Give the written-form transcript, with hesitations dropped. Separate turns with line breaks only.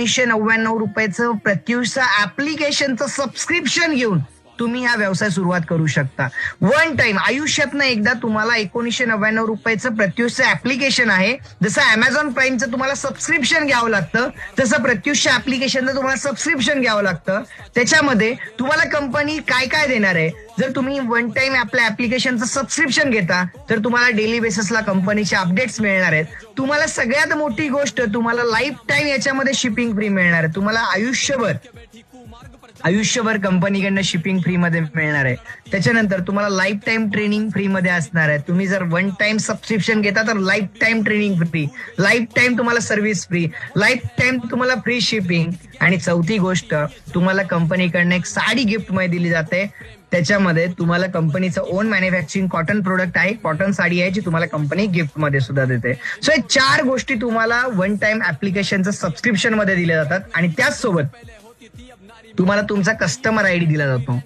₹99 प्रत्युषचं ऍप्लिकेशनचं subscription घेऊन तुम्ही हा व्यवसाय सुरुवात करू शकता. वन टाइम आयुष्यातनं एकदा तुम्हाला ₹1999 प्रत्युषचं ऍप्लिकेशन आहे. जसं अमेझॉन प्राईमचं तुम्हाला सबस्क्रिप्शन घ्यावं लागतं, तसं प्रत्युषच्या ऍप्लिकेशनचं तुम्हाला सबस्क्रिप्शन घ्यावं लागतं. त्याच्यामध्ये तुम्हाला कंपनी काय काय देणार आहे, जर तुम्ही वन टाइम आपल्या ऍप्लिकेशनचं सबस्क्रिप्शन घेता तर तुम्हाला डेली बेसिसला कंपनीचे अपडेट्स मिळणार आहेत. तुम्हाला सगळ्यात मोठी गोष्ट, तुम्हाला लाईफ टाइम याच्यामध्ये शिपिंग फ्री मिळणार आहे. तुम्हाला आयुष्यभर कंपनीकडनं शिपिंग फ्री मध्ये मिळणार आहे. त्याच्यानंतर तुम्हाला लाईफ टाइम ट्रेनिंग फ्री मध्ये असणार आहे. तुम्ही जर वन टाइम सबस्क्रिप्शन घेता तर life time training free, life time तुम्हाला सर्व्हिस फ्री, लाईफ टाइम तुम्हाला फ्री शिपिंग. आणि चौथी गोष्ट, तुम्हाला कंपनीकडनं एक साडी गिफ्ट मध्ये दिली जाते. त्याच्यामध्ये तुम्हाला कंपनीचं ओन मॅन्युफॅक्चरिंग कॉटन प्रोडक्ट आहे, कॉटन साडी आहे जी तुम्हाला कंपनी गिफ्ट मध्ये सुद्धा देते. सो हे 4 गोष्टी तुम्हाला वन टाइम ऍप्लिकेशनचं सबस्क्रिप्शन मध्ये दिल्या जातात. आणि त्याचसोबत तुम्हाला तुमचा कस्टमर आयडी दिला जातो.